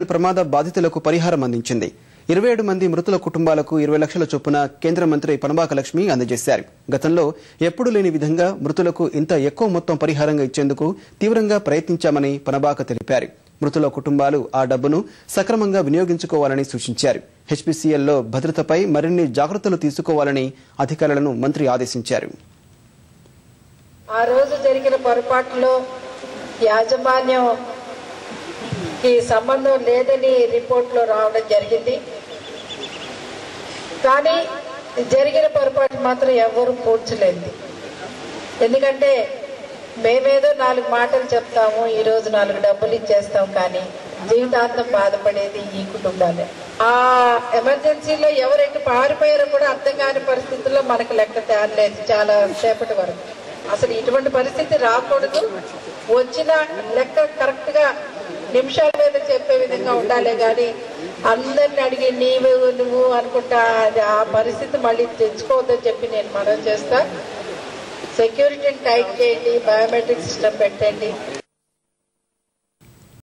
ప్రమాద బాధితులకు పరిహారం అందించింది. 27 మంది మృతుల కుటుంబాలకు 20 లక్షల చొప్పున కేంద్ర మంత్రి పనబాక లక్ష్మి అందజేశారు. గతంలో ఎప్పుడూ లేని విధంగా మృతులకు ఇంత ఎక్కువ మొత్తం పరిహారంగా ఇచ్చేందుకు తీవ్రంగా ప్రయత్నించామని పనబాక తెలిపారు. మృతుల కుటుంబాలు ఆ డబ్బును సక్రమంగా వినియోగించుకోవాలని సూచించారు. హెచ్పీసీఎల్లో భద్రతపై మరిన్ని జాగ్రత్తలు తీసుకోవాలని అధికారులను మంత్రి ఆదేశించారు. ఆ రోజు జరిగిన పొరపాటులో యాజమాన్యం కి సంబంధం లేదని రిపోర్ట్లో రావడం జరిగింది. కానీ జరిగిన పొరపాటు మాత్రం ఎవరు పూడ్చలేదు. ఎందుకంటే మేమేదో 4 మాటలు చెప్తాము, ఈరోజు 4 డబ్బులు ఇచ్చేస్తాం, కానీ జీవితాంతం బాధపడేది ఈ కుటుంబాలే. ఆ ఎమర్జెన్సీలో ఎవరెటు పారిపోయారో కూడా అర్థం కాని పరిస్థితుల్లో మనకు లెక్క తేరలేదు చాలా సేపటి వరకు. అసలు ఇటువంటి పరిస్థితి రాకూడదు. వచ్చిన లెక్క కరెక్ట్ గా నిమిషాల మీద చెప్పే విధంగా ఉండాలి, కానీ అందరిని అడిగి నువ్వు అనుకుంటా ఆ పరిస్థితి మళ్ళీ తెచ్చుకోవద్దని చెప్పి నేను మనవి చేస్తా. సెక్యూరిటీని టైట్ చేయండి, బయోమెట్రిక్ సిస్టమ్ పెట్టండి.